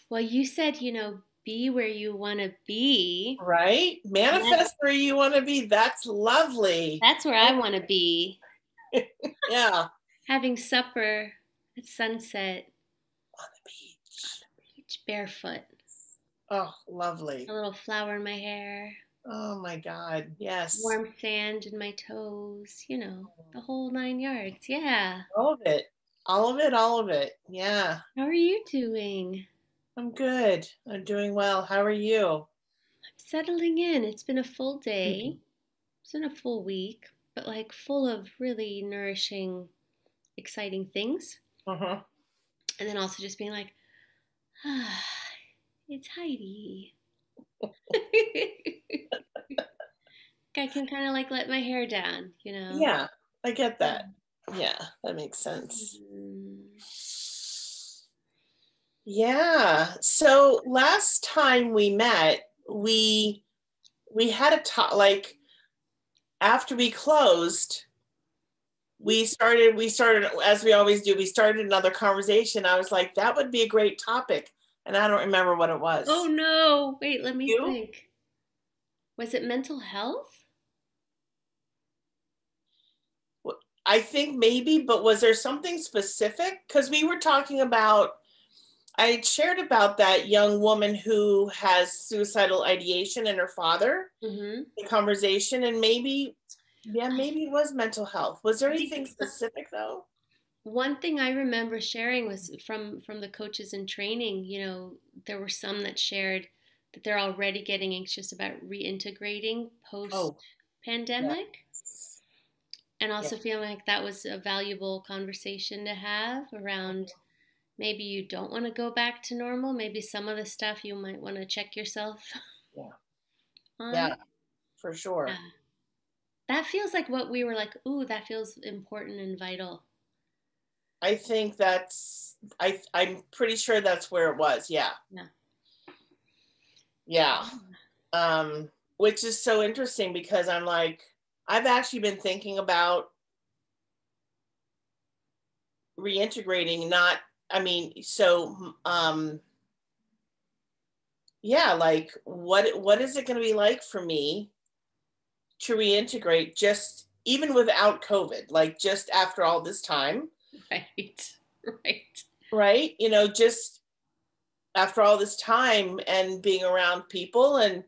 Well, you said, be where you want to be. Right? That's, Manifest where you want to be. That's lovely. that's where I want to be. Yeah. Having supper at sunset, On the beach. beach barefoot, Oh, a lovely. little flower in my hair, Oh my God. Yes. warm sand in my toes, the whole 9 yards. Yeah. All of it. All of it. All of it. Yeah. How are you doing? I'm good. I'm doing well. How are you? Settling in. It's been a full day. It's been a full week, but like full of really nourishing, exciting things. Mm-hmm. And then also just being like, ah, it's Heidi. I can kind of like let my hair down. Yeah, I get that. Yeah, that makes sense. Mm. Yeah. So last time we met, we had a talk like after we closed, we started as we always do, we started another conversation. I was like, that would be a great topic. And I don't remember what it Oh was. no, wait, let me You? think. Was it mental health? I think maybe, but was there something specific? Because we were talking about, I had shared about that young woman who has suicidal ideation and her father, Mm-hmm. the conversation, and maybe, yeah, I, maybe it was mental health. Was there I think anything specific though? one thing I remember sharing was from the coaches in training. There were some that shared that they're already getting anxious about reintegrating post Oh, yeah, pandemic, and yeah. also feeling like that was a valuable conversation to have around maybe you don't want to go back to normal. Maybe some of the stuff you might want to check yourself Yeah, on. yeah, for sure. Yeah. That feels like what we were like, ooh, that feels important and vital. I think I'm pretty sure that's where it was. Yeah, Yeah. yeah. Um, which is so interesting because I'm like, I've actually been thinking about reintegrating, not, I mean, so yeah, like what is it going to be like for me to reintegrate just even without COVID, like just after all this time, Right. Right. right? Just after all this time and being around people and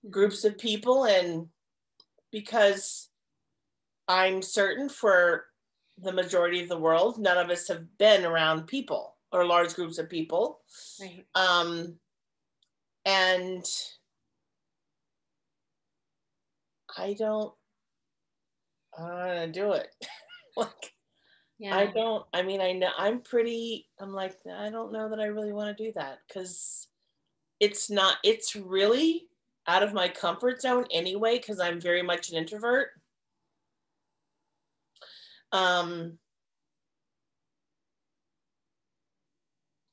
Mm-hmm. groups of people, and because I'm certain for the majority of the world, none of us have been around people or large groups of people. Right. Um, and I don't, I don't know how to do it. Like, I Yeah. don't, I mean, I know I'm like, I don't know that I really want to do that because it's really out of my comfort zone anyway, because I'm very much an introvert. Um,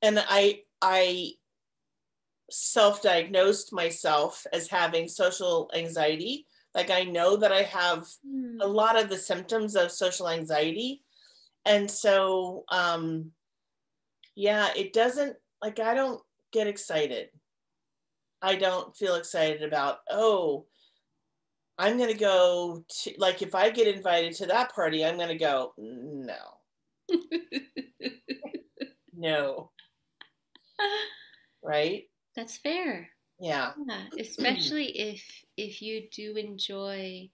and I self-diagnosed myself as having social anxiety. Like I know that I have a Hmm. lot of the symptoms of social anxiety. And so yeah, it doesn't, like, I don't get excited. I don't feel excited about, oh, I'm going to go to, like, if I get invited to that party, I'm going to go, no, no, right? That's fair. Yeah. Yeah, especially if you do enjoy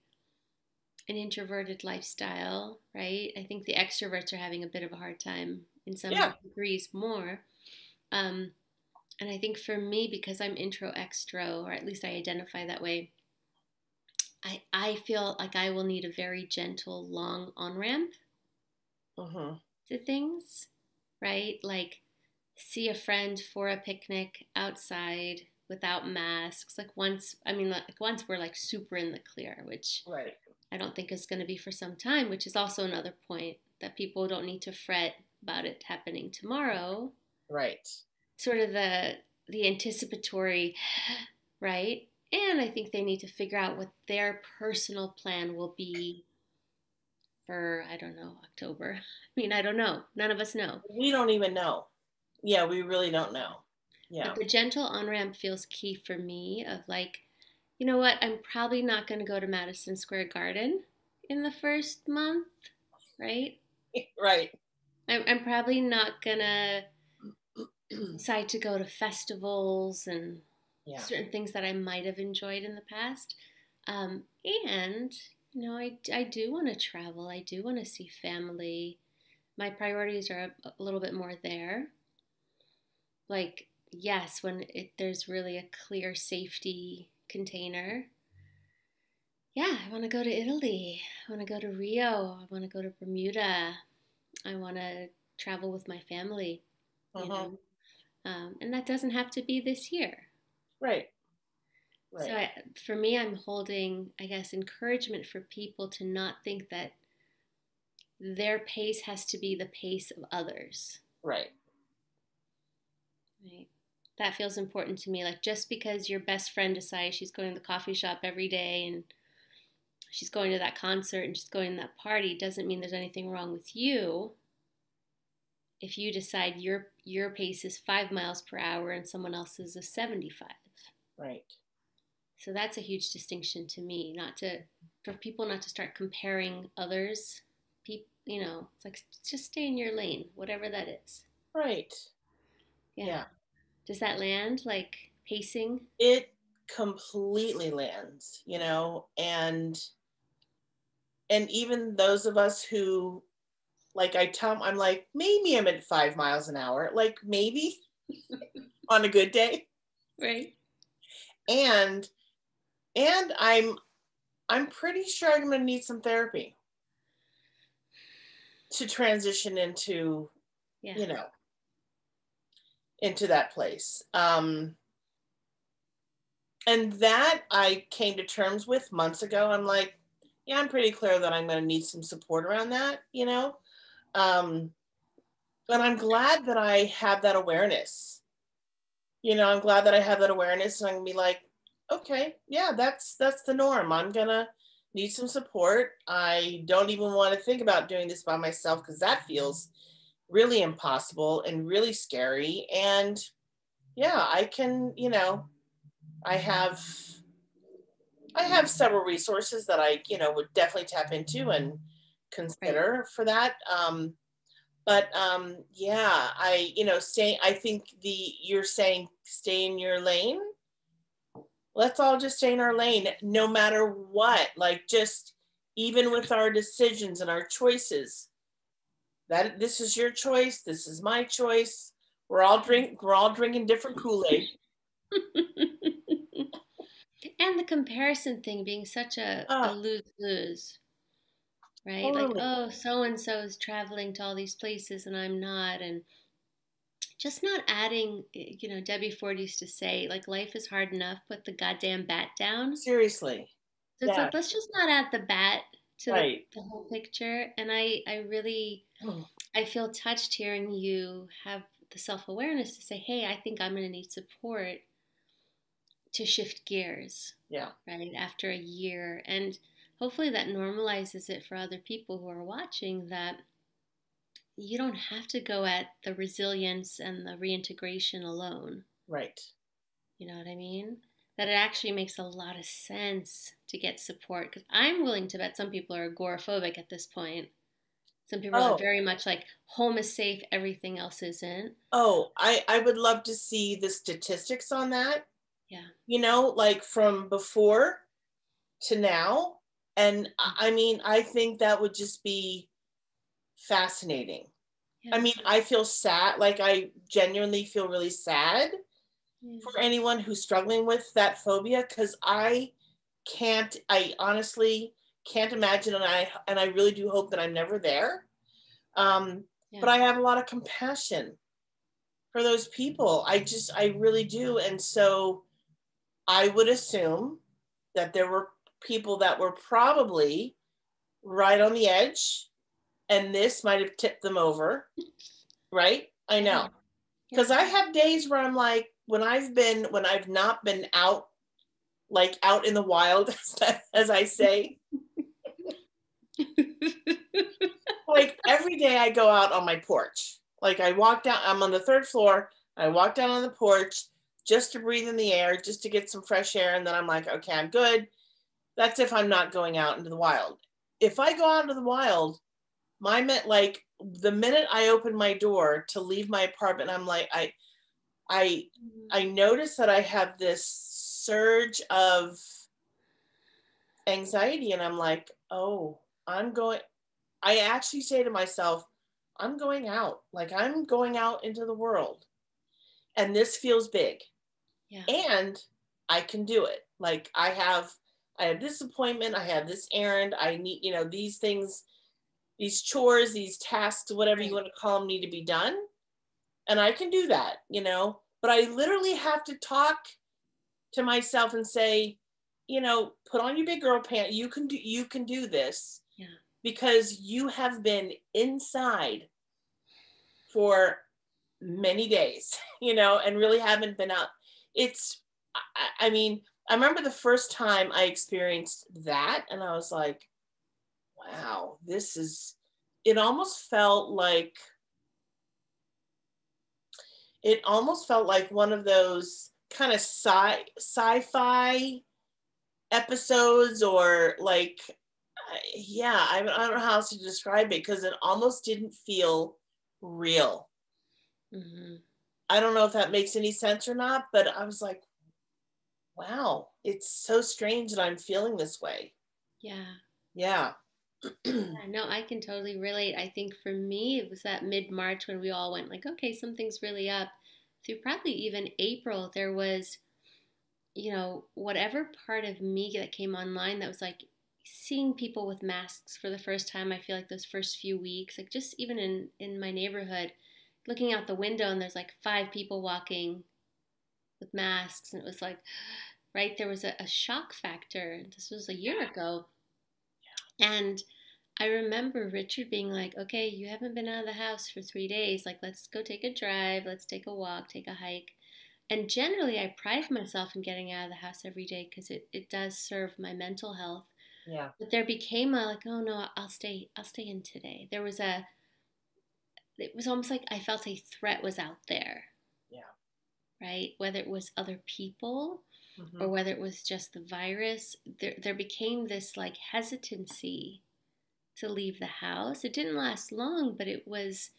an introverted lifestyle, right? I think the extroverts are having a bit of a hard time in some Yeah. degrees more. Um, and I think for me, because I'm intro extro, or at least I identify that way, I feel like I will need a very gentle, long on ramp Mm-hmm. to things, right? Like see a friend for a picnic outside without masks. Like once we're like super in the clear, which Right. I don't think is going to be for some time, which is also another point that people don't need to fret about it happening tomorrow. Right. Sort of the anticipatory, right? And I think they need to figure out what their personal plan will be for, I don't know, October. I mean, I don't know. None of us know. We don't even know. Yeah, we really don't know. Yeah. But the gentle on ramp feels key for me of like, you know what, I'm probably not going to go to Madison Square Garden in the first month, right? Right. I'm probably not going to decide to go to festivals and Yeah. certain things that I might have enjoyed in the past. And, you know, I do want to travel. I do want to see family. My priorities are a little bit more there. Like, yes, when there's really a clear safety container. Yeah, I want to go to Italy. I want to go to Rio. I want to go to Bermuda. I want to travel with my family, you Uh-huh. know. And that doesn't have to be this year. Right. So Right. for me, I'm holding, I guess, encouragement for people to not think that their pace has to be the pace of others. Right. Right. That feels important to me. Like just because your best friend decides she's going to the coffee shop every day and she's going to that concert and she's going to that party doesn't mean there's anything wrong with you. If you decide your pace is 5 miles per hour and someone else's is 75. Right. So that's a huge distinction to me. Not to for people not to start comparing others. People, you know, it's like just stay in your lane, whatever that is. Right. Yeah. Yeah. Does that land like pacing? It completely lands, and even those of us who, like, I'm like, maybe I'm at 5 miles an hour, like maybe on a good day. Right. And I'm pretty sure I'm gonna need some therapy to transition into, Yeah. you know, into that place. And that I came to terms with months ago. I'm like, yeah, I'm pretty clear that I'm gonna need some support around that. Um, and I'm glad that I have that awareness. I'm glad that I have that awareness, and I'm gonna be like, okay, yeah, that's the norm. I'm gonna need some support. I don't even want to think about doing this by myself because that feels really impossible and really scary. And yeah, I can, I have I have several resources that I, would definitely tap into and Right. consider for that. But yeah, I think you're saying stay in your lane. Let's all just stay in our lane no matter what. Like, just even with our decisions and our choices, that this is your choice, this is my choice. We're all drinking different Kool-Aid. And the comparison thing being such a Ah, lose-lose, right? Like, totally. oh, so and so is traveling to all these places and I'm not. And just not adding, you know, Debbie Ford used to say, like, life is hard enough, put the goddamn bat down. Seriously. So it's Yeah, like, let's just not add the bat to right. the whole picture. And I really, I feel touched hearing you have the self awareness to say, hey, I think I'm going to need support to shift gears, Yeah, right, after a year. And hopefully that normalizes it for other people who are watching that you don't have to go at the resilience and the reintegration alone. right. You know what I mean? That it actually makes a lot of sense to get support because I'm willing to bet some people are agoraphobic at this point. Some people are Oh, very much like home is safe, everything else isn't. I would love to see the statistics on that, Yeah. like from before to now. And I mean, I think that would just be fascinating. I Yeah. mean, I feel sad, like I genuinely feel really sad Yeah. for anyone who's struggling with that phobia because I honestly can't imagine, and I really do hope that I'm never there. But Yeah. I have a lot of compassion for those people. I really do. And so I would assume that there were people that were probably right on the edge, and this might have tipped them over, right? I Yeah. know. Because Yeah. I have days where I'm like, when I've not been out, like out in the wild, as I say, like every day I go out on my porch. Like I walk down, I'm on the third floor. I walk down on the porch just to breathe in the air, just to get some fresh air. And then I'm like, okay, I'm good. That's if I'm not going out into the wild. If I go out into the wild, like the minute I open my door to leave my apartment, I'm like, I notice that I have this surge of anxiety, and I'm like, oh, I actually say to myself, I'm going out. Like, I'm going out into the world. And this feels big. Yeah. And I can do it. Like, I have this appointment, I have this errand, I need, these things, these chores, these tasks, whatever you want to call them, need to be done. And I can do that, but I literally have to talk to myself and say, put on your big girl pants. You can do this. Yeah. Because you have been inside for many days, and really haven't been out. I mean, I remember the first time I experienced that, and I was like, wow, it almost felt like one of those kind of sci-fi episodes, or like, yeah, I don't know how else to describe it, because it almost didn't feel real. Mm-hmm. I don't know if that makes any sense or not, but I was like, wow, it's so strange that I'm feeling this way. Yeah. Yeah. Yeah, no, I can totally relate. I think for me, it was that mid-March when we all went like, okay, something's really up. Through probably even April, there was, whatever part of me that came online that was like seeing people with masks for the first time. I feel like those first few weeks, like just even in my neighborhood, looking out the window and there's like 5 people walking with masks, and it was like, right, there was a shock factor. This was a year ago. And I remember Richard being like, okay, you haven't been out of the house for 3 days. Like, let's go take a drive. Let's take a walk, take a hike. And generally, I pride myself in getting out of the house every day because it does serve my mental health. Yeah. But there became a like, oh no, I'll stay in today. It was almost like I felt a threat was out there. Yeah. Right? Whether it was other people, Mm-hmm. or whether it was just the virus, there became this like hesitancy to leave the house. It didn't last long, but it was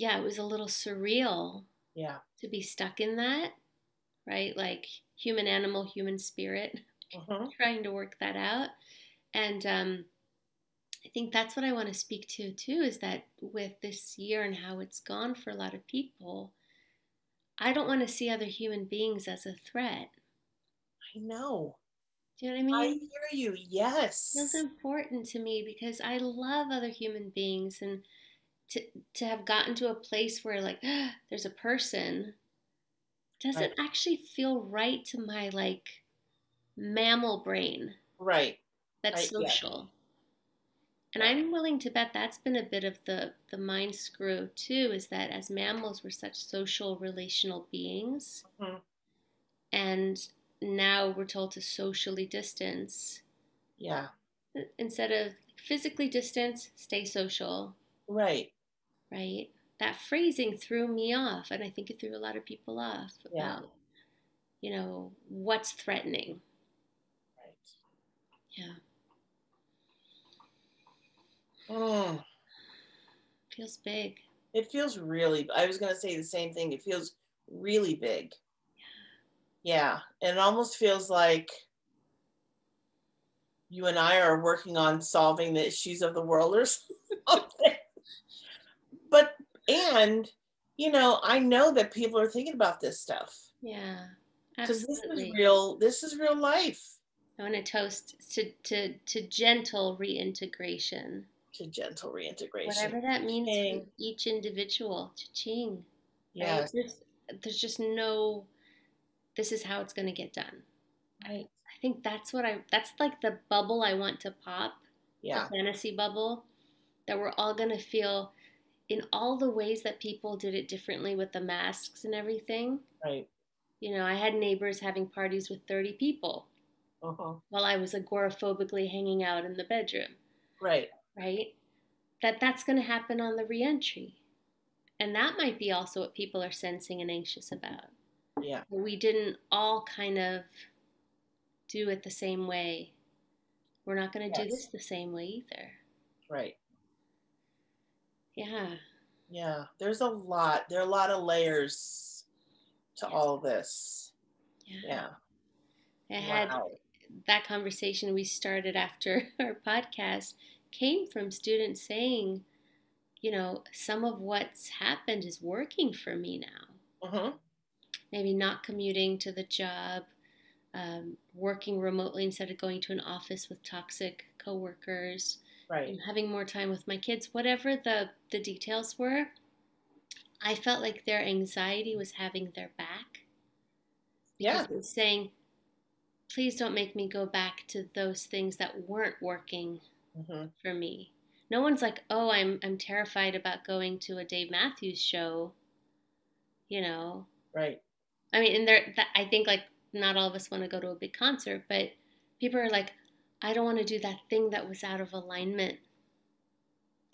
a little surreal. Yeah. To be stuck in that, right? Like human animal, human spirit, Mm-hmm. trying to work that out. And I think that's what I want to speak to too, is that with this year and how it's gone for a lot of people, I don't want to see other human beings as a threat. I know. Do you know what I I mean? hear you. Yes. It feels important to me because I love other human beings, and to have gotten to a place where like there's a person doesn't actually feel right to my like mammal brain. Right. That's social. And I'm willing to bet that's been a bit of the mind screw too, is that as mammals we're such social relational beings. Mm-hmm. And now we're told to socially distance. Yeah. Instead of physically distance, stay social. Right. Right? That phrasing threw me off, and I think it threw a lot of people off about, what's threatening. Right. Yeah. Feels big. It feels really, I was going to say the same thing. It feels really big. Yeah. And it almost feels like you and I are working on solving the issues of the world or something. But, and, I know that people are thinking about this stuff. Yeah. Because Absolutely. this is real life. I want to toast to gentle reintegration. To gentle reintegration. Whatever that means for each individual. Cha-ching. Yes. Right? There's just no, this is how it's going to get done. Right. I think that's like the bubble I want to pop. Yeah. The fantasy bubble. That we're all going to feel in all the ways that people did it differently with the masks and everything. Right. I had neighbors having parties with 30 people. While I was agoraphobically hanging out in the bedroom. Right. Right? That's going to happen on the reentry. And that might be also what people are sensing and anxious about. Yeah. We didn't all kind of do it the same way. We're not going to do this Yes. the same way either. Right. Yeah. Yeah. There's a lot. There are a lot of layers to Yeah. all of this. Yeah. Yeah. I had Wow. that conversation we started after our podcast came from students saying, some of what's happened is working for me now. Mm-hmm. Maybe not commuting to the job, working remotely instead of going to an office with toxic coworkers, Right. having more time with my kids, whatever the details were. I felt like their anxiety was having their back because Yeah. it was saying, please don't make me go back to those things that weren't working Mm-hmm. for me. No one's like, oh, I'm terrified about going to a Dave Matthews show, you know. Right. I mean, and I think like not all of us want to go to a big concert, but people are like, I don't want to do that thing that was out of alignment,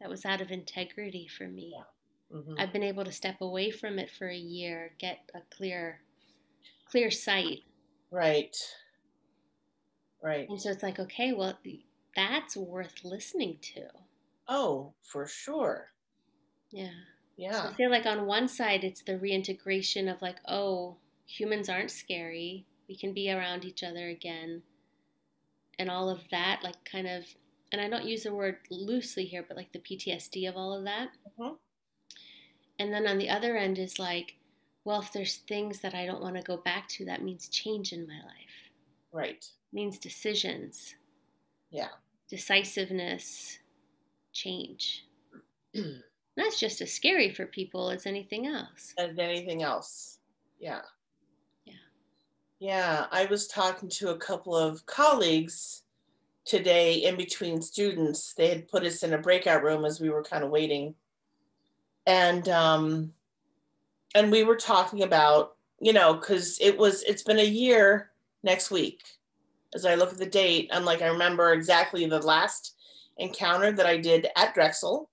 that was out of integrity for me. Yeah. Mm-hmm. I've been able to step away from it for a year, get a clear sight. Right. Right. And so it's like, okay, well, that's worth listening to. Oh, for sure. Yeah. So I Yeah. feel like on one side, it's the reintegration of like, oh, humans aren't scary. We can be around each other again. And all of that, like kind of, and I don't use the word loosely here, but like the PTSD of all of that. Mm-hmm. And then on the other end is like, well, if there's things that I don't want to go back to, that means change in my life. Right. It means decisions, Yeah. decisiveness, change. That's just as scary for people as anything else. As anything else. Yeah. Yeah. Yeah. I was talking to a couple of colleagues today in between students. They had put us in a breakout room as we were kind of waiting. And we were talking about, because it's been a year next week. As I look at the date, I'm like, I remember exactly the last encounter that I did at Drexel,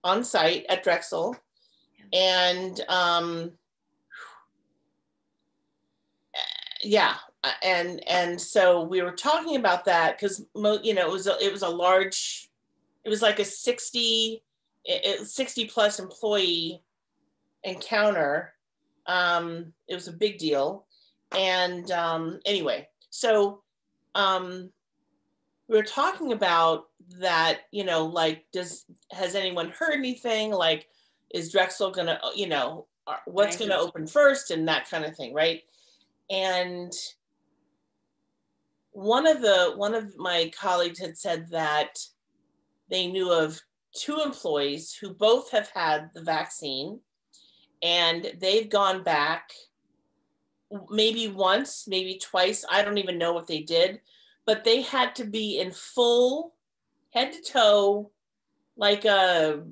on site at Drexel. Yeah. And yeah, and so we were talking about that because it was a large, it was like a 60 plus employee encounter. It was a big deal. And anyway, so we were talking about that, like, has anyone heard anything? Like, is Drexel gonna, what's Right. gonna open first and that kind of thing, right? And one of my colleagues had said that they knew of two employees who both have had the vaccine, and they've gone back maybe once, maybe twice. I don't even know what they did, but they had to be in full head to toe, like a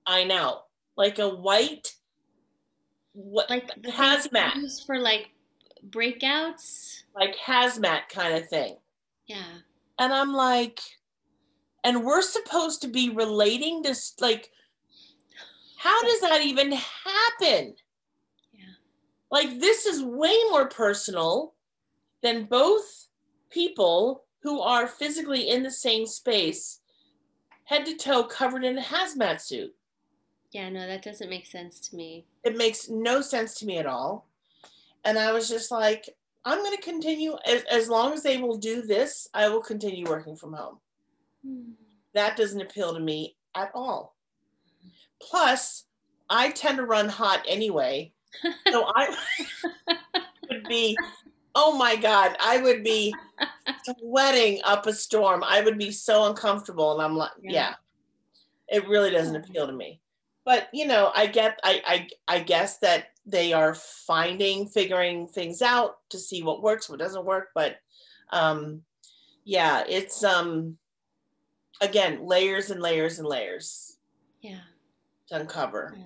I know, like a white, what, Like the things hazmat, you use for like breakouts. like hazmat kind of thing. Yeah. And I'm like, and we're supposed to be relating this, like, how does that even happen? Yeah. Like, this is way more personal than both people who are physically in the same space, head to toe covered in a hazmat suit. Yeah, no, that doesn't make sense to me. It makes no sense to me at all. And I was just like, I'm going to continue, as long as they will do this, I will continue working from home. That doesn't appeal to me at all. Plus, I tend to run hot anyway. So I would be, oh my God, I would be sweating up a storm. I would be so uncomfortable. And I'm like, yeah, it really doesn't appeal to me. But, I guess that they are figuring things out to see what works, what doesn't work. But yeah, it's, again, layers and layers and layers. Yeah. To uncover. Yeah.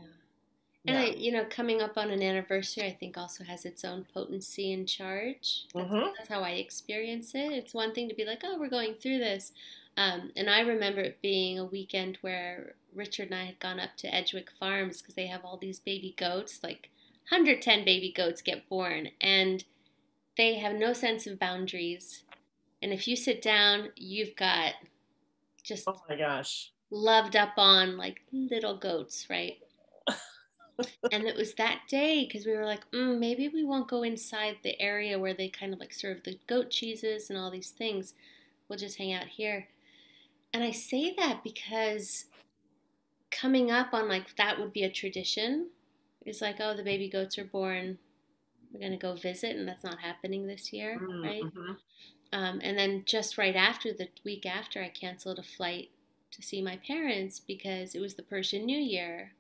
Yeah. And coming up on an anniversary, I think also has its own potency and charge. That's how I experience it. It's one thing to be like, oh, we're going through this. And I remember it being a weekend where Richard and I had gone up to Edgewick Farms because they have all these baby goats, like 110 baby goats get born, and they have no sense of boundaries. And if you sit down, you've got Oh just my gosh. loved up on like little goats, right? And it was that day because we were like, maybe we won't go inside the area where they kind of like serve the goat cheeses and all these things. We'll just hang out here. And I say that because coming up on like that would be a tradition. It's like, oh, the baby goats are born. We're going to go visit, and that's not happening this year, right? Mm-hmm. And then just right after, the week after, I canceled a flight to see my parents because it was the Persian New Year,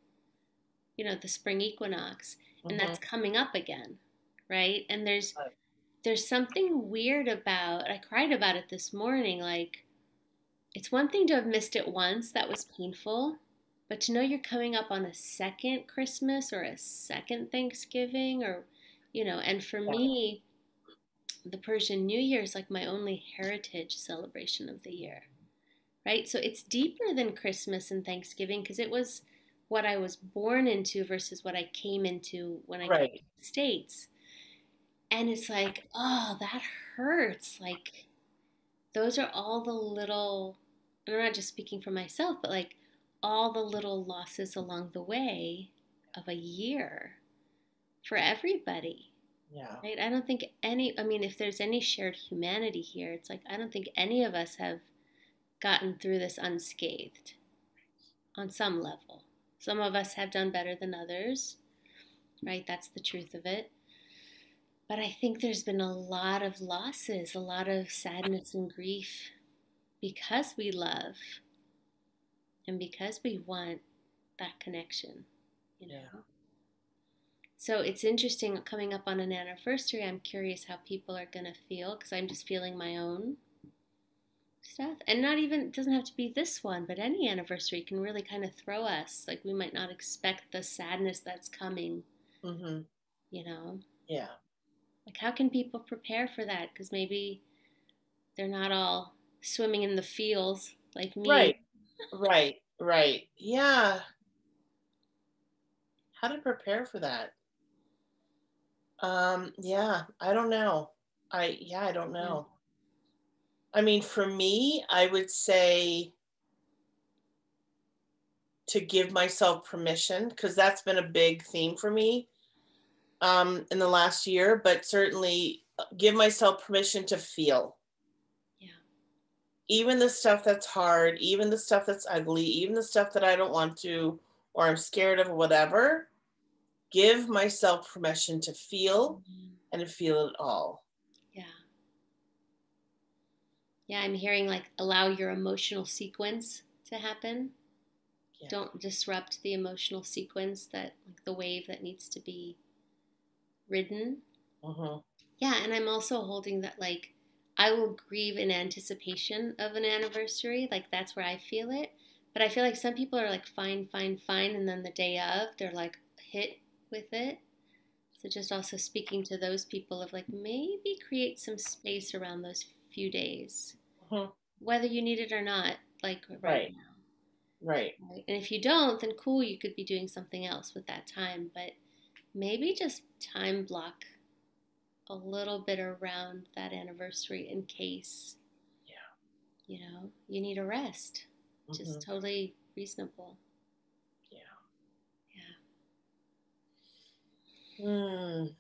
the spring equinox, and Mm-hmm. that's coming up again, right? And there's Right. there's something weird about. I cried about it this morning. Like, it's one thing to have missed it once, that was painful, but to know you're coming up on a second Christmas or a second Thanksgiving, and for Yeah. me, the Persian New Year is like my only heritage celebration of the year, right? So it's deeper than Christmas and Thanksgiving because it was what I was born into versus what I came into when I came to Right. the States. And it's like, oh, that hurts. Like, those are all the little, and I'm not just speaking for myself, but like all the little losses along the way of a year for everybody. Yeah. Right? I don't think any, I mean, if there's any shared humanity here, it's like, I don't think any of us have gotten through this unscathed on some level. Some of us have done better than others, right? That's the truth of it. But I think there's been a lot of losses, a lot of sadness and grief because we love and because we want that connection, you Yeah. know? So it's interesting coming up on an anniversary. I'm curious how people are going to feel because I'm just feeling my own stuff. And not even, it doesn't have to be this one, but any anniversary can really kind of throw us. Like, we might not expect the sadness that's coming, Mm-hmm. you know? Yeah. Like, how can people prepare for that? Because maybe they're not all swimming in the feels like me. Right. Right. Right. Yeah. How to prepare for that? Yeah, I don't know. I don't Yeah. know. I mean, for me, I would say to give myself permission because that's been a big theme for me in the last year, but certainly give myself permission to feel. Yeah. Even the stuff that's hard, even the stuff that's ugly, even the stuff that I don't want to or I'm scared of or whatever, give myself permission to feel Mhm. and to feel it all. Yeah. Yeah, I'm hearing like allow your emotional sequence to happen. Yeah. Don't disrupt the emotional sequence, that like the wave that needs to be ridden. Mm-hmm. Yeah, and I'm also holding that like I will grieve in anticipation of an anniversary. Like, that's where I feel it. But I feel like some people are like fine, fine, fine, and then the day of they're like hit with it. So just also speaking to those people of like maybe create some space around those few days, Mm-hmm. whether you need it or not, like right Right. now. Right. Right? And if you don't, then cool, you could be doing something else with that time. But maybe just time block a little bit around that anniversary in case, Yeah. you need a rest, which is Mm-hmm. totally reasonable. Yeah. Yeah. Mm.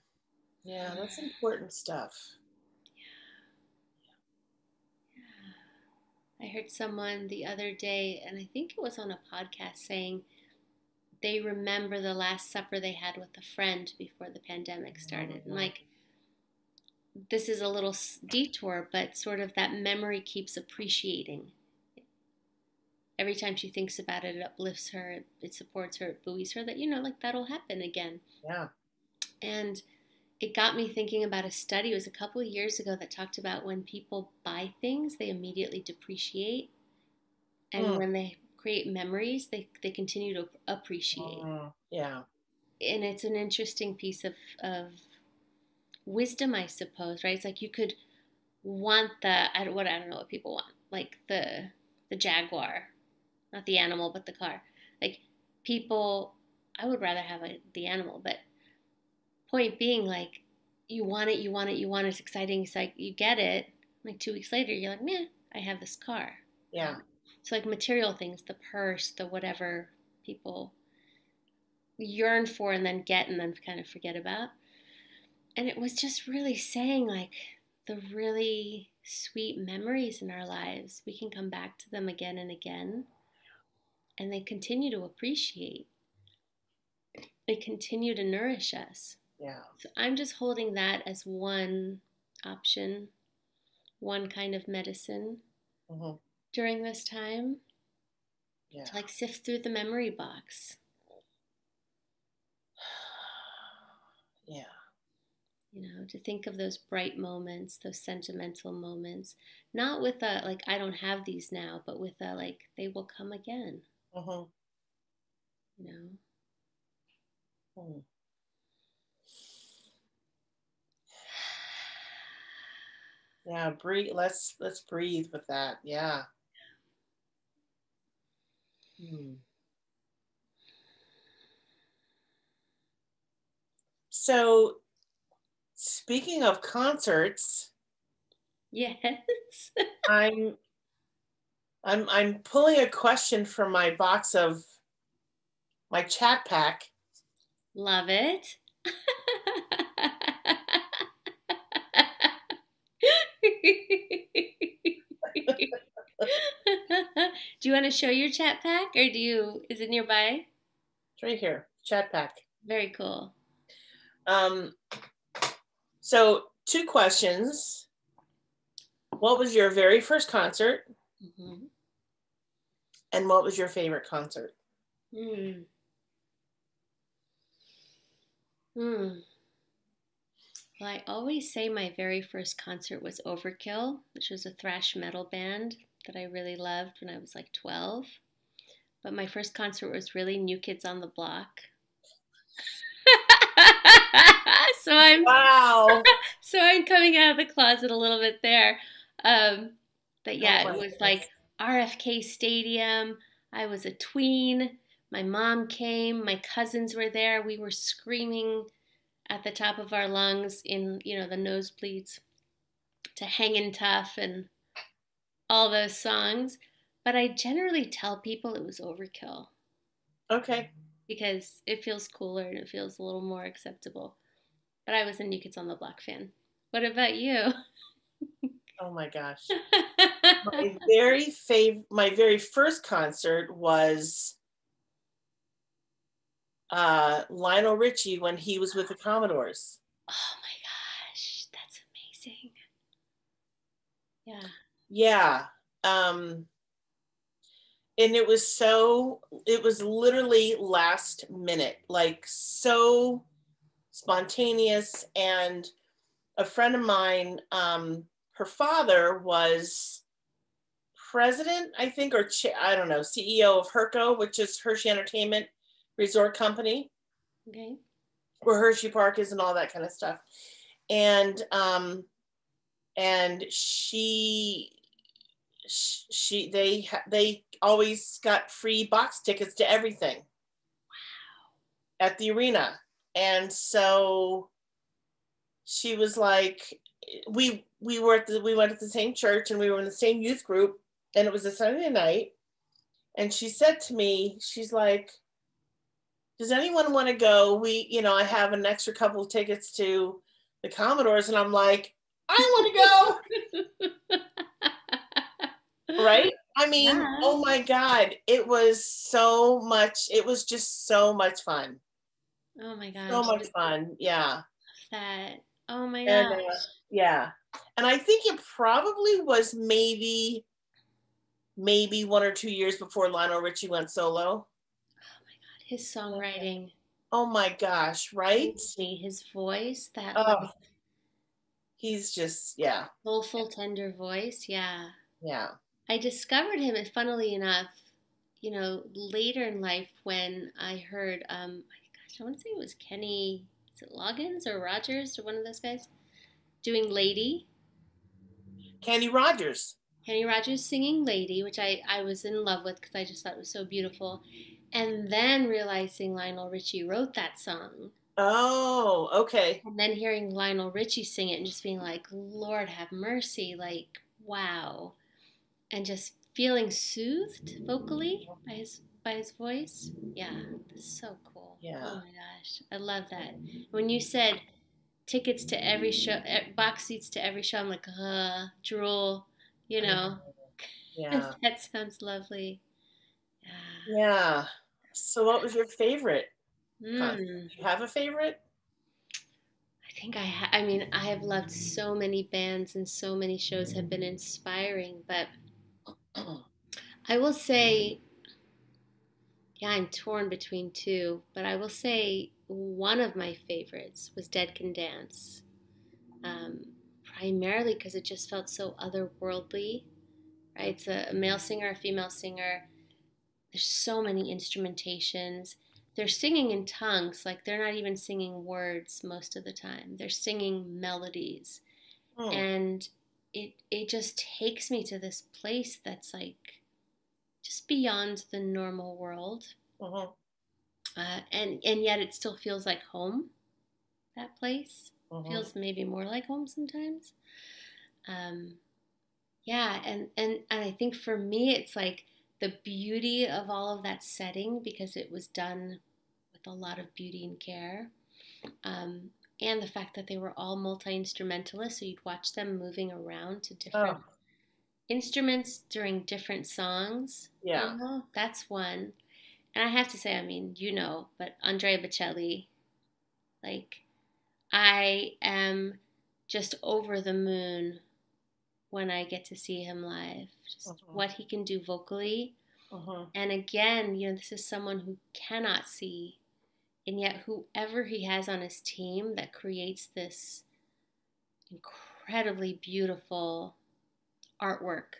Yeah, that's important stuff. I heard someone the other day, and I think it was on a podcast, saying they remember the last supper they had with a friend before the pandemic started. And Mm-hmm. like, this is a little detour, but sort of that memory keeps appreciating. Every time she thinks about it, it uplifts her, it supports her, it buoys her that, like that'll happen again. Yeah. And it got me thinking about a study. It was a couple of years ago that talked about when people buy things, they immediately depreciate. And Mm. when they create memories, they continue to appreciate. Yeah. And it's an interesting piece of wisdom, I suppose, right? It's like you could want I don't know what people want. Like the Jaguar, not the animal, but the car. Like people, I would rather have the animal, but point being, like, you want it, you want it, you want it, it's exciting, it's like you get it. Like 2 weeks later, you're like, meh, I have this car. Yeah. So, like material things, the purse, the whatever people yearn for and then get and then kind of forget about. And it was just really saying, like, the really sweet memories in our lives, we can come back to them again and again, and they continue to appreciate. They continue to nourish us. Yeah. So I'm just holding that as one option, one kind of medicine Hmm. during this time Yeah. to like sift through the memory box. Yeah. You know, to think of those bright moments, those sentimental moments, not with a like I don't have these now, but with a like they will come again. Hmm. You know. Hmm. Yeah, breathe. Let's breathe with that. Yeah. Hmm. So, speaking of concerts, Yes. I'm I'm pulling a question from my box of my chat pack. Love it. Do you want to show your chat pack or is it nearby? It's right here, chat pack. Very cool. Um, so two questions. What was your very first concert? Mm-hmm. And what was your favorite concert? Mm. Mm. Well, I always say my very first concert was Overkill, which was a thrash metal band that I really loved when I was like 12. But my first concert was really New Kids on the Block. so I'm Wow. so I'm coming out of the closet a little bit there. Um, but Oh yeah, my it was goodness. like RFK Stadium. I was a tween. My mom came. My cousins were there. We were screaming at the top of our lungs in, the nosebleeds to Hangin' Tough and all those songs. But I generally tell people it was Overkill Okay. because it feels cooler and it feels a little more acceptable. But I was a New Kids on the Block fan. What about you? Oh my gosh. My very first concert was Lionel Richie when he was with the Commodores. Oh my gosh, that's amazing. Yeah. Yeah. Um, and it was literally last minute, like so spontaneous. And a friend of mine, her father was president, I think, or I don't know, CEO of Herco, which is Hershey Entertainment Resort Company, Okay. where Hershey Park is and all that kind of stuff. And and they always got free box tickets to everything at the arena. And so she was like, we went to the same church and we were in the same youth group, and it was a Sunday night. And she said to me, she's like, does anyone want to go? I have an extra couple of tickets to the Commodores. And I'm like, I want to go. Right? I mean, Yeah. oh my God, it was just so much fun. Oh my So gosh. much fun. Yeah. That. Oh my And gosh. yeah. And I think it probably was maybe 1 or 2 years before Lionel Richie went solo. Oh my God. His songwriting, Oh my gosh, right? his voice, that Oh, like he's just, yeah, soulful, tender voice. Yeah. yeah. I discovered him, and funnily enough, later in life when I heard, gosh, I want to say it was Kenny, is it Loggins or Rogers or one of those guys doing Lady. Kenny Rogers. Kenny Rogers singing Lady, which I was in love with because I just thought it was so beautiful. And then realizing Lionel Richie wrote that song. Oh, okay. And then hearing Lionel Richie sing it and just being like, Lord have mercy, like, wow. And just feeling soothed vocally by his voice. Yeah, that's so cool. Oh Yeah. my gosh. I love that. When you said tickets to every show, box seats to every show, I'm like, drool, you I know. know. Yeah. That sounds lovely. Yeah. Yeah. So what was your favorite concert? Mm. Do you have a favorite? I think I mean, I have loved so many bands and so many shows have been inspiring, but I will say, yeah, I'm torn between two, but I will say one of my favorites was Dead Can Dance. Um, Primarily because it just felt so otherworldly, right? It's a male singer, a female singer. There's so many instrumentations. They're singing in tongues, like they're not even singing words most of the time. They're singing melodies. Hmm. And it just takes me to this place that's like just beyond the normal world. Mm-hmm. And yet it still feels like home, that place. Mm-hmm. Feels maybe more like home sometimes. Um, yeah, and I think for me it's like the beauty of all of that setting because it was done with a lot of beauty and care. Um, and the fact that they were all multi instrumentalists, so you'd watch them moving around to different Oh, instruments during different songs. yeah. That's one. And I have to say, I mean, but Andrea Bocelli, like, I am just over the moon when I get to see him live. Just Mm-hmm. what he can do vocally. Mm-hmm. And again, this is someone who cannot see. And yet, whoever he has on his team that creates this incredibly beautiful artwork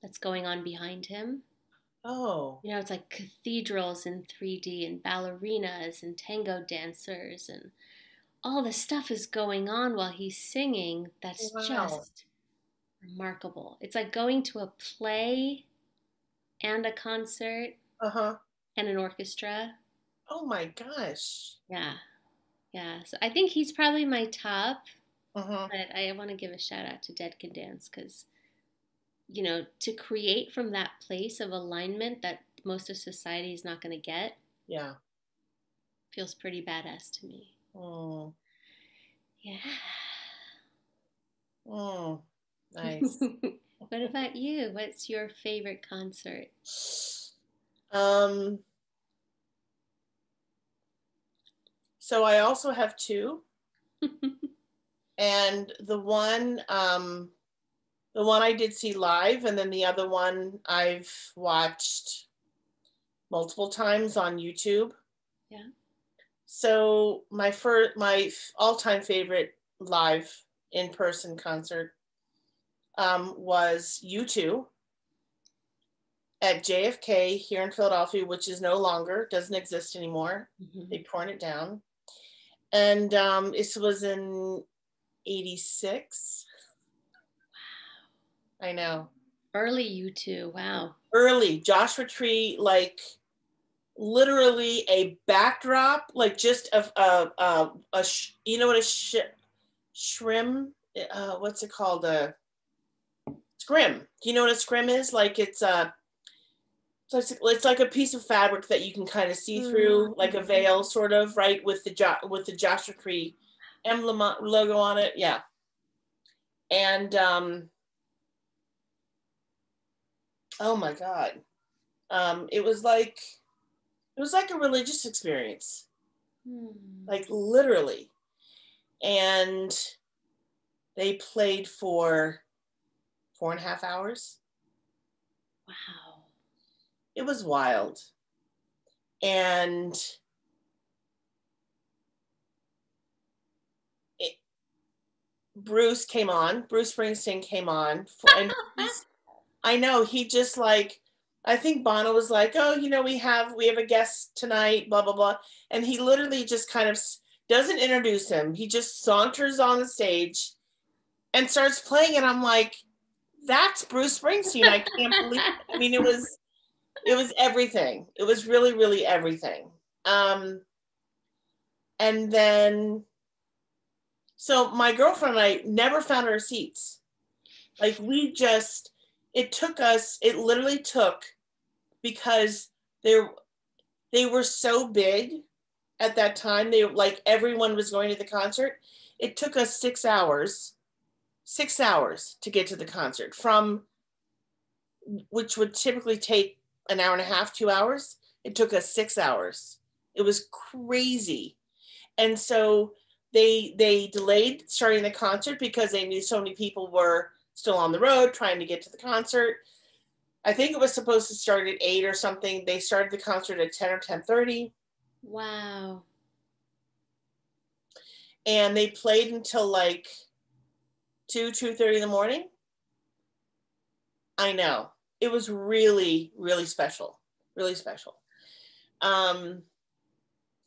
that's going on behind him. Oh. It's like cathedrals in 3D and ballerinas and tango dancers and all this stuff is going on while he's singing. That's Wow. just remarkable. It's like going to a play and a concert Uh-huh. and an orchestra. Oh my gosh. Yeah, yeah. So I think he's probably my top, Mm-hmm. but I want to give a shout out to Dead Can Dance because, to create from that place of alignment that most of society is not going to get Yeah. feels pretty badass to me. Mm. Yeah. Mm. Nice. What about you? What's your favorite concert? Um, so I also have two. And the one I did see live, and then the other one I've watched multiple times on YouTube. Yeah. So my all-time favorite live in-person concert was U2 at JFK here in Philadelphia, which is no longer, doesn't exist anymore. Mm-hmm. They torn it down. And this was in 86. Wow. I know. Early U2. Wow. Early Joshua Tree, like literally a backdrop, like just you know what a shrim, what's it called? Scrim. Do you know what a scrim is? Like it's like a piece of fabric that you can kind of see through, like a veil, sort of, right? With the Joshua Tree emblem logo on it, yeah. And oh my God, it was like a religious experience, like literally. And they played for 4.5 hours. Wow. It was wild. And Bruce Springsteen came on. And I know, he just like, I think Bono was like, oh, we have a guest tonight, blah, blah, blah. And he literally just kind of doesn't introduce him. He just saunters on the stage and starts playing. And I'm like, that's Bruce Springsteen. I can't believe it. I mean, it was everything. It was really, really everything. And then, so my girlfriend and I never found our seats. Like it literally took, because they were so big at that time. They like everyone was going to the concert. It took us 6 hours to get to the concert, from which would typically take an hour and a half, 2 hours. It took us 6 hours. It was crazy. And so they delayed starting the concert because they knew so many people were still on the road trying to get to the concert. I think it was supposed to start at 8 or something. They started the concert at 10 or 10:30. Wow. And they played until like 2:30 in the morning. I know. It was really, really special. Really special.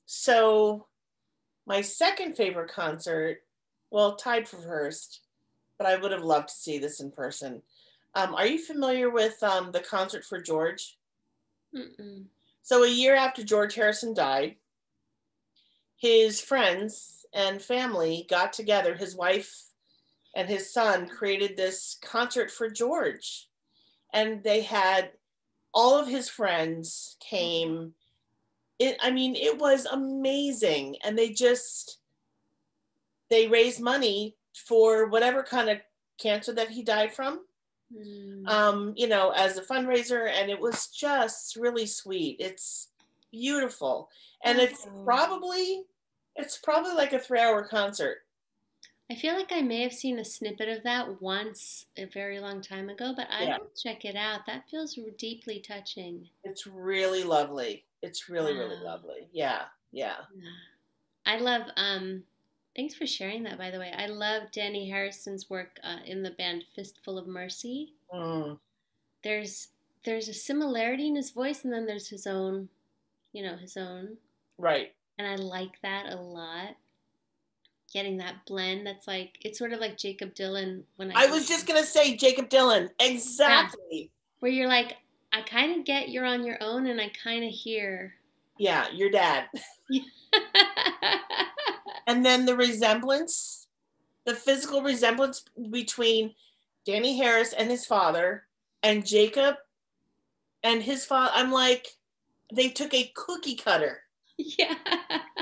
So my second favorite concert, well, tied for first, but I would have loved to see this in person. Are you familiar with the Concert for George? Mm-mm. So a year after George Harrison died, his friends and family got together. His wife and his son created this Concert for George. And they had all of his friends came. It was amazing. And they raised money for whatever kind of cancer that he died from, as a fundraiser. And it was just really sweet. It's beautiful. And it's probably like a 3-hour concert. I feel like I may have seen a snippet of that once a very long time ago, but I Yeah. will check it out. That feels deeply touching. It's really lovely. It's really, really Wow. lovely. Yeah. Yeah. Yeah. I love, thanks for sharing that, by the way. I love Danny Harrison's work in the band Fistful of Mercy. Mm. There's there's a similarity in his voice, and then there's his own, his own. Right. And I like that a lot. Getting that blend that's like, it's sort of like Jacob Dylan when I was just going to say Jacob Dylan. Yeah. Exactly. Where you're like, I kind of get you're on your own, and I kind of hear. Yeah, your dad. And then the physical resemblance between Danny Harris and his father, and Jacob and his father. I'm like, they took a cookie cutter. Yeah.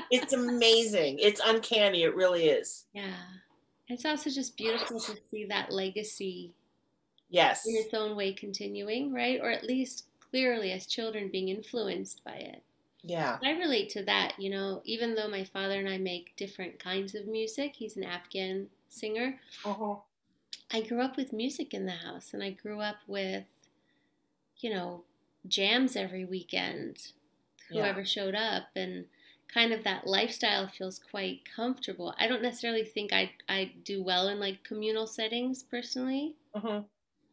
It's amazing. It's uncanny. It really is. Yeah. It's also just beautiful to see that legacy Yes. in its own way continuing, right? Or at least clearly as children being influenced by it. Yeah. I relate to that, even though my father and I make different kinds of music, he's an Afghan singer. Uh-huh. I grew up with music in the house, and I grew up with, jams every weekend, whoever showed up, and kind of that lifestyle feels quite comfortable. I don't necessarily think I do well in like communal settings personally. Uh-huh.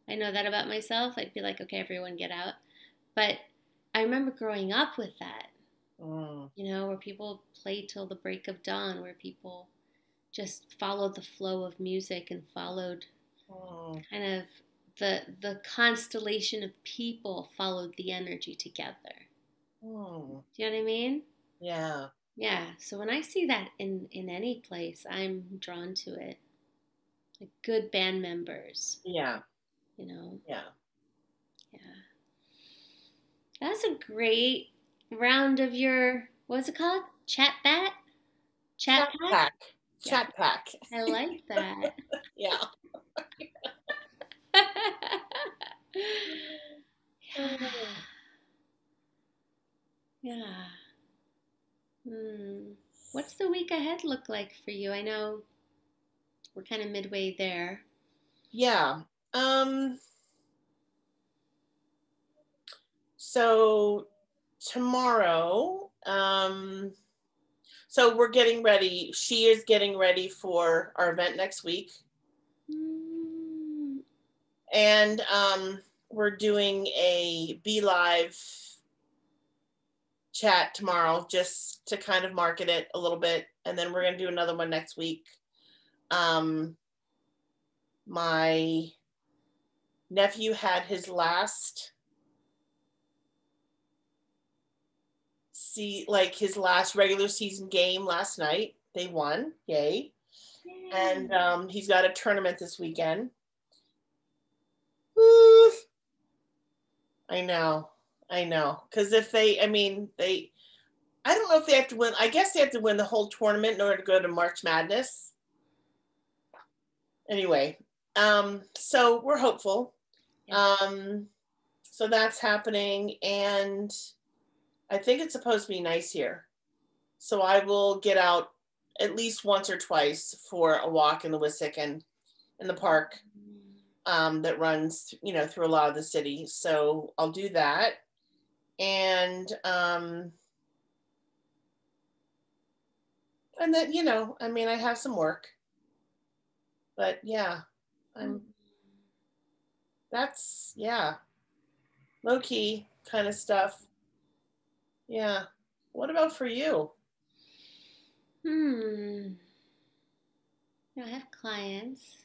I know that about myself. I'd be like, okay, everyone get out. But I remember growing up with that, where people played till the break of dawn, where people just followed the flow of music and followed kind of the constellation of people followed the energy together. Do you know what I mean? Yeah. Yeah. So when I see that in any place, I'm drawn to it. Like good band members. Yeah. Yeah. That's a great round of your, what's it called? Chat pack? Chat pack. Yeah. Chat pack. I like that. Yeah. Yeah. Yeah. What's the week ahead look like for you? I know we're kind of midway there. Yeah. So tomorrow, so we're getting ready. She is getting ready for our event next week. And we're doing a Be Live chat tomorrow just to kind of market it a little bit. And then we're going to do another one next week. My nephew had his last his last regular season game last night. They won, yay! And he's got a tournament this weekend. Woo. I know, because if I don't know if they have to win. I guess they have to win the whole tournament in order to go to March Madness. Anyway, so we're hopeful. Yeah. So that's happening, and I think it's supposed to be nice here. So I will get out at least once or twice for a walk in the Wissahick and in the park that runs, through a lot of the city. So I'll do that. And then, I have some work. But yeah, that's low key kind of stuff. Yeah. What about for you? I have clients,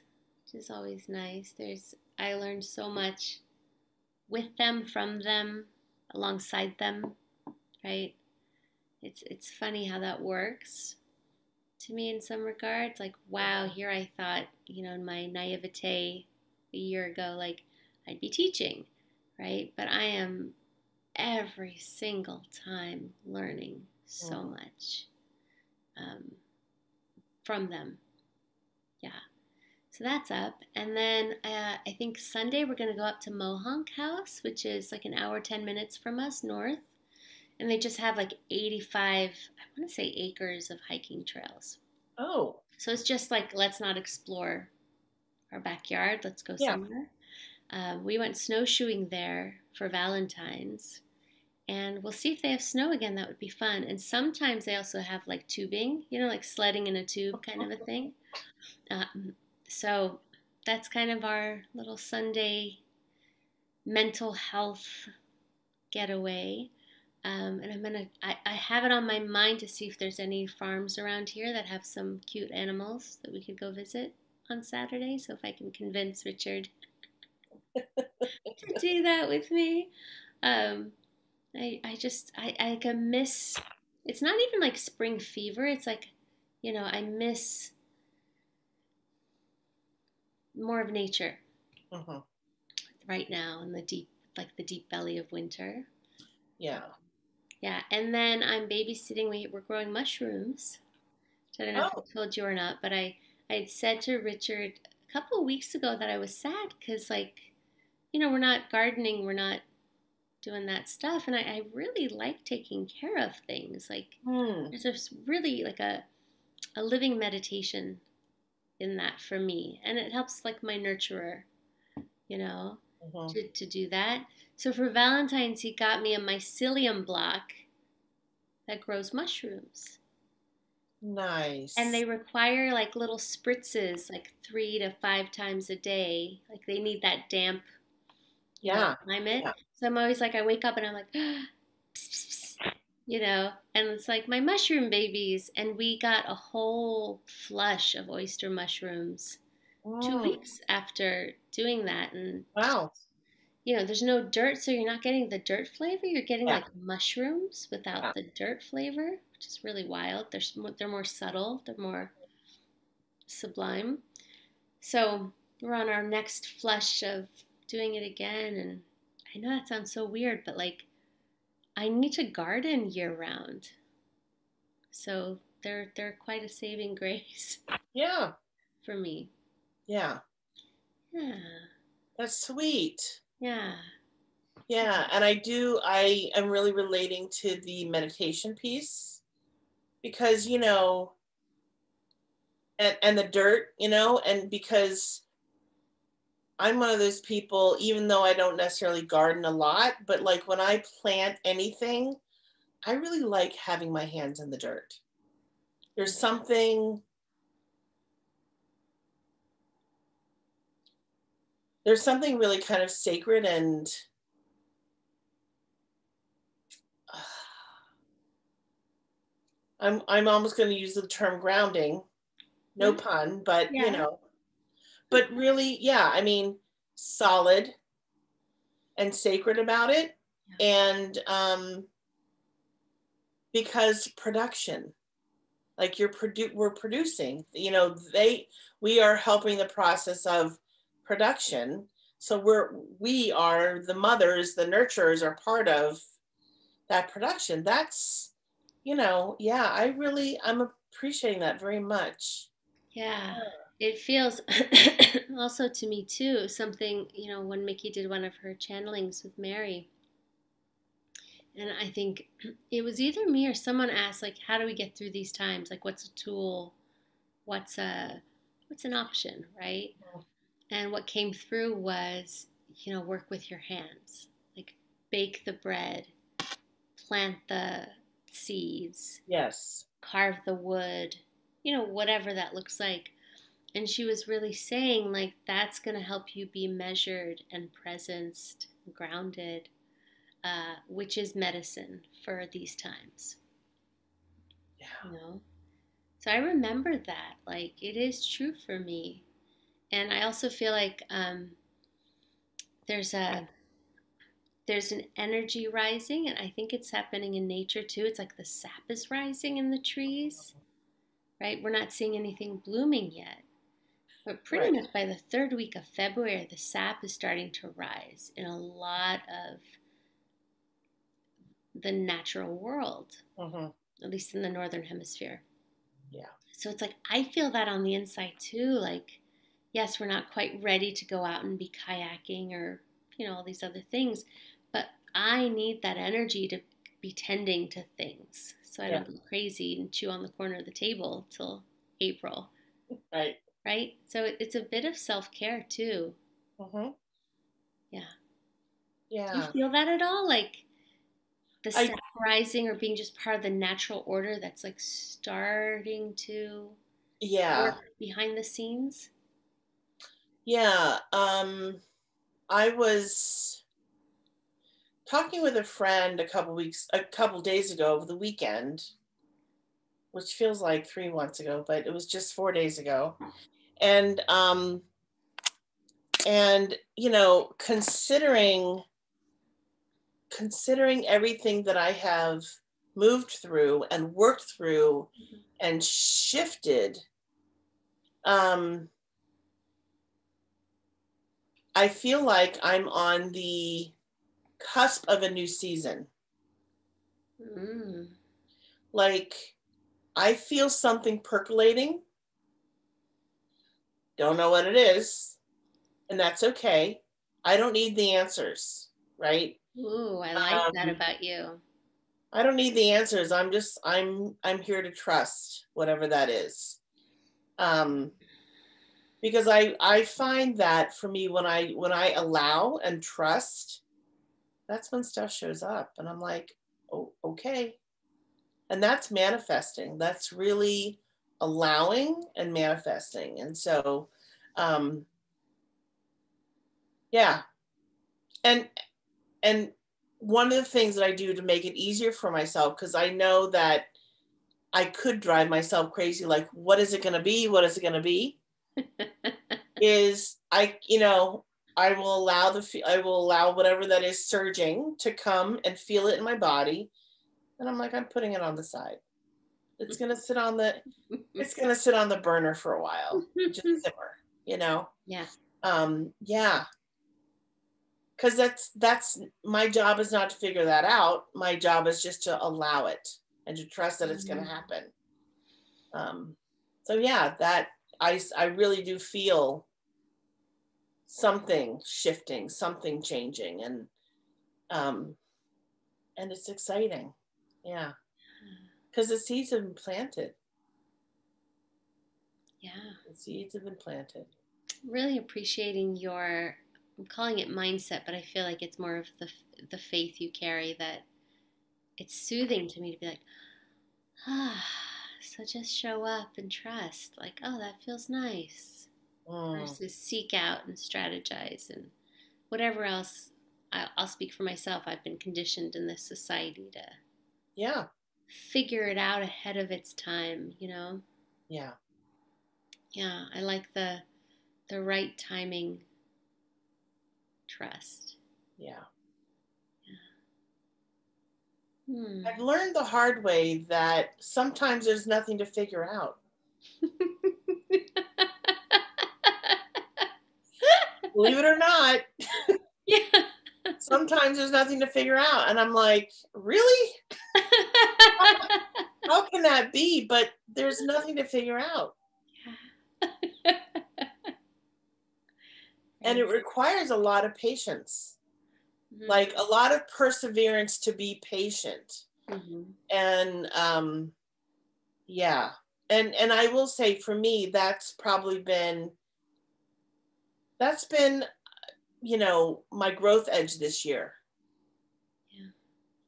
which is always nice. I learned so much with them, from them, alongside them, right? It's funny how that works to me in some regards. Like, wow, here I thought, in my naivete a year ago, like I'd be teaching, right? But I am every single time learning so much from them. Yeah. So that's up. And then I think Sunday we're going to go up to Mohonk House, which is like an hour, 10 minutes from us north. And they just have like 85, I want to say, acres of hiking trails. Oh. So it's just like, let's not explore our backyard. Let's go somewhere. We went snowshoeing there for Valentine's. And we'll see if they have snow again. That would be fun. And sometimes they also have like tubing, like sledding in a tube kind of a thing. So that's kind of our little Sunday mental health getaway. And I have it on my mind to see if there's any farms around here that have some cute animals that we could go visit on Saturday. So if I can convince Richard to do that with me. I can miss, it's not even like spring fever. It's like, I miss more of nature right now in the deep belly of winter. Yeah. Yeah. And then I'm babysitting. We're growing mushrooms. I don't know if I told you or not, but I had said to Richard a couple of weeks ago that I was sad because, we're not gardening, we're not doing that stuff, and I really like taking care of things. Like there's just really like a living meditation in that for me, and it helps like my nurturer, to do that. So for Valentine's, he got me a mycelium block that grows mushrooms. Nice. And they require like little spritzes, like 3 to 5 times a day. Like they need that damp, climate. Yeah. So I'm always like, I wake up and I'm like, pss, pss, pss, and it's like my mushroom babies. And we got a whole flush of oyster mushrooms 2 weeks after doing that. And wow. There's no dirt, so you're not getting the dirt flavor. You're getting like mushrooms without the dirt flavor, which is really wild. They're more subtle. They're more sublime. So we're on our next flush of doing it again, and I know that sounds so weird, but like I need to garden year round. So they're quite a saving grace. Yeah. For me. Yeah. Yeah. That's sweet. Yeah. Yeah, and I am really relating to the meditation piece because, and the dirt, and because I'm one of those people, even though I don't necessarily garden a lot, but like when I plant anything, I really like having my hands in the dirt. There's something really kind of sacred and I'm almost going to use the term grounding. No pun, but but really, yeah, solid and sacred about it. Yeah. And because production, like we're producing, you know, we are helping the process of production. So we are the mothers, the nurturers are part of that production. That's, you know, yeah, I'm appreciating that very much. Yeah. It feels also to me too, something, you know, when Mickey did one of her channelings with Mary, and I think it was either me or someone asked, like, how do we get through these times? Like, what's a tool? What's a what's an option, right? And what came through was, you know, work with your hands. Like bake the bread, plant the seeds, Yes. carve the wood, you know, whatever that looks like. And she was really saying, like, that's going to help you be measured and presenced, grounded, which is medicine for these times, Yeah. you know? So I remember that. Like, it is true for me. And I also feel like there's a there's an energy rising, and I think it's happening in nature too. It's like the sap is rising in the trees, right? We're not seeing anything blooming yet, but pretty Right. much by the third week of February, the sap is starting to rise in a lot of the natural world, Mm-hmm. at least in the northern hemisphere. Yeah. So it's like I feel that on the inside too. Like, yes, we're not quite ready to go out and be kayaking or, you know, all these other things, but I need that energy to be tending to things so I Yeah. don't go crazy and chew on the corner of the table till April, Right. right? So it's a bit of self care too. Mm-hmm. Yeah. Do you Yeah. feel that at all? Like the I sap rising or being just part of the natural order that's like starting to yeah. work behind the scenes? Yeah. I was talking with a friend a couple days ago over the weekend, which feels like 3 months ago, but it was just 4 days ago. And you know, considering everything that I have moved through and worked through and shifted, um, I feel like I'm on the cusp of a new season. Mm. Like I feel something percolating. Don't know what it is, and that's okay. I don't need the answers, right? Ooh, I like that Um, about you. I don't need the answers. I'm here to trust whatever that is. Um, because I find that for me when I allow and trust, that's when stuff shows up, and I'm like, oh, okay. And that's manifesting. That's really allowing and manifesting. And so, um, yeah. And and one of the things that I do to make it easier for myself, because I know that I could drive myself crazy, like, what is it going to be? What is it going to be? Is you know, I will allow whatever that is surging to come and feel it in my body. And I'm like, I'm putting it on the side. It's going to sit on the burner for a while, just simmer, you know? Yeah. Yeah. Cause that's my job is not to figure that out. My job is just to allow it and to trust that it's going to Mm. happen. Um, so yeah, that I really do feel something shifting, something changing, um, and it's exciting. Yeah, because the seeds have been planted. Yeah. The seeds have been planted. Really appreciating your, I'm calling it mindset, but I feel like it's more of the faith you carry that it's soothing to me to be like, ah, so just show up and trust. Like, oh, that feels nice. Mm, Versus seek out and strategize and whatever else. I'll speak for myself. I've been conditioned in this society to yeah, figure it out ahead of its time, you know? yeah, Yeah, I like the right timing. trust. Yeah. Hmm. I've learned the hard way that sometimes there's nothing to figure out. Believe it or not, Yeah. sometimes there's nothing to figure out. And I'm like, really? How can that be? But there's nothing to figure out. And it Right. requires a lot of patience, like Mm-hmm. a lot of perseverance to be patient. Mm-hmm. And yeah. And I will say for me, that's been, my growth edge this year. Yeah.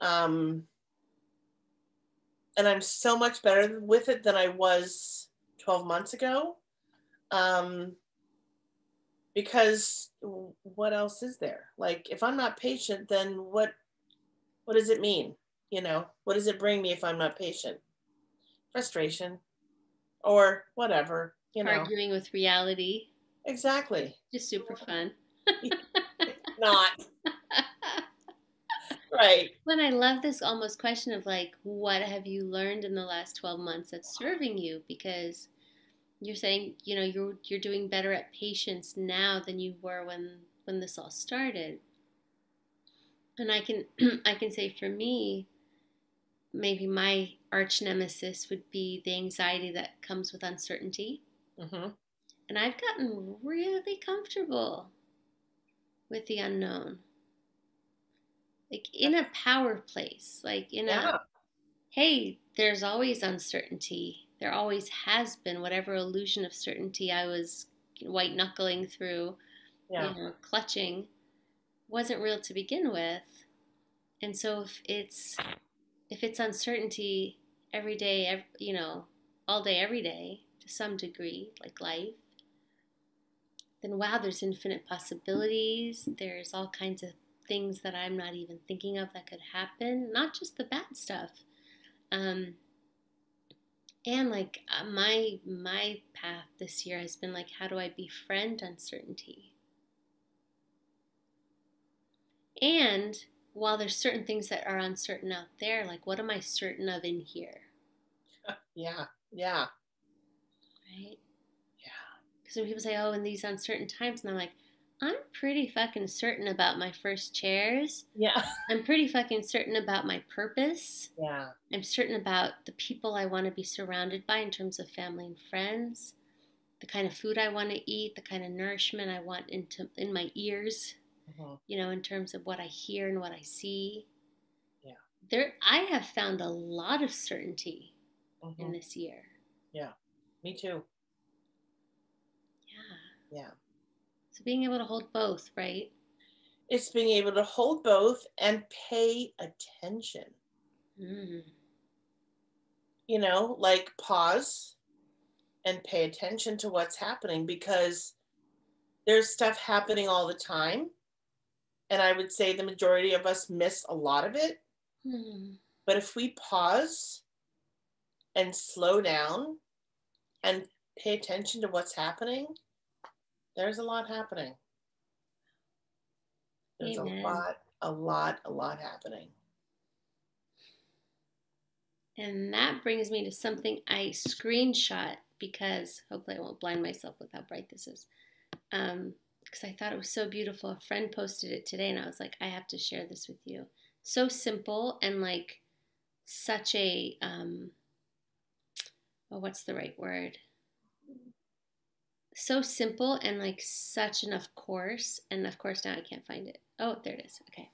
Um, and I'm so much better with it than I was 12 months ago. Um, because what else is there? Like, if I'm not patient, then what does it mean? What does it bring me if I'm not patient? Frustration or whatever. Arguing with reality. Exactly. Just super fun. Not right. But I love this almost question of like, what have you learned in the last 12 months that's serving you? Because you're saying, you're doing better at patience now than you were when this all started. And I can I can say for me, maybe my arch nemesis would be the anxiety that comes with uncertainty. Mm-hmm. And I've gotten really comfortable with the unknown. Like in a power place, like in a, Yeah. hey, there's always uncertainty. There always has been. Whatever illusion of certainty I was white knuckling through, Yeah. clutching, wasn't real to begin with. And so if it's uncertainty every day, all day, every day, to some degree, like life, then wow, there's infinite possibilities. There's all kinds of things that I'm not even thinking of that could happen. Not just the bad stuff. Um, and like my path this year has been like, how do I befriend uncertainty? And while there's certain things that are uncertain out there, like what am I certain of in here? Yeah. Yeah. Right? Yeah. Because when people say, oh, in these uncertain times, and I'm like, I'm pretty fucking certain about my first chairs. Yeah. I'm pretty fucking certain about my purpose. Yeah. I'm certain about the people I want to be surrounded by in terms of family and friends, the kind of food I want to eat, the kind of nourishment I want in my ears, Mm-hmm. in terms of what I hear and what I see. Yeah. I have found a lot of certainty Mm-hmm. in this year. Yeah. Me too. Yeah. Yeah. So being able to hold both, right? It's being able to hold both and pay attention. Mm. Like pause and pay attention to what's happening, because there's stuff happening all the time. And I would say the majority of us miss a lot of it. Mm. But if we pause and slow down and pay attention to what's happening, there's a lot happening. There's Amen. a lot happening. And that brings me to something I screenshot because hopefully I won't blind myself with how bright this is. Because I thought it was so beautiful. A friend posted it today, and I was like, I have to share this with you. So simple and like such a what's the right word? So simple and like such an of course, and of course now I can't find it. Oh, there it is. Okay,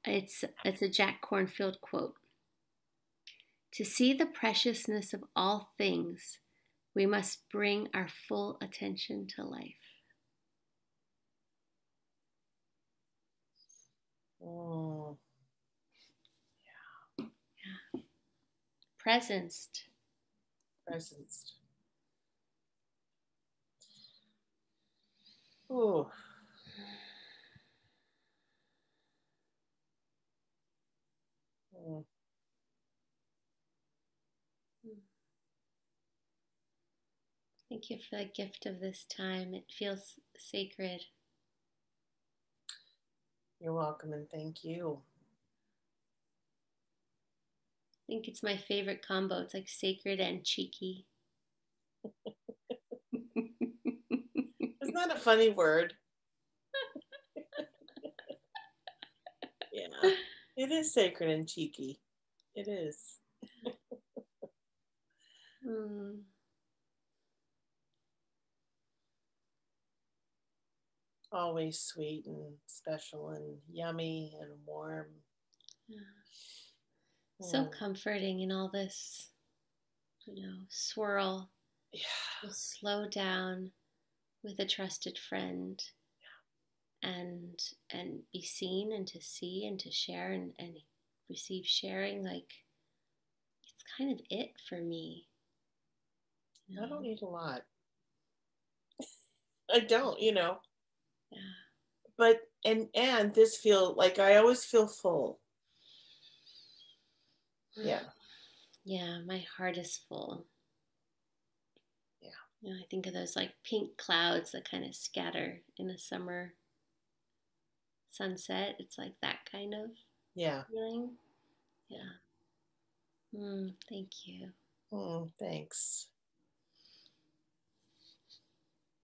it's a Jack Cornfield quote. To see the preciousness of all things, we must bring our full attention to life. Mm, Yeah. Presenced. presence. Ooh. Mm. Thank you for the gift of this time. It feels sacred. You're welcome and thank you. I think it's my favorite combo. It's like sacred and cheeky. Isn't that a funny word? Yeah. It is sacred and cheeky. It is. Mm. Always sweet and special and yummy and warm. Yeah. So Mm. comforting in all this, swirl. Yeah. Just slow down with a trusted friend and be seen and to see and to share and receive sharing. Like it's kind of it for me, you I don't know. need a lot. I don't. Yeah. But and this feel like I always feel full. Yeah. Yeah, my heart is full. Yeah. I think of those like pink clouds that kind of scatter in a summer sunset. It's like that kind of Yeah. feeling. Yeah. Thank you. Thanks.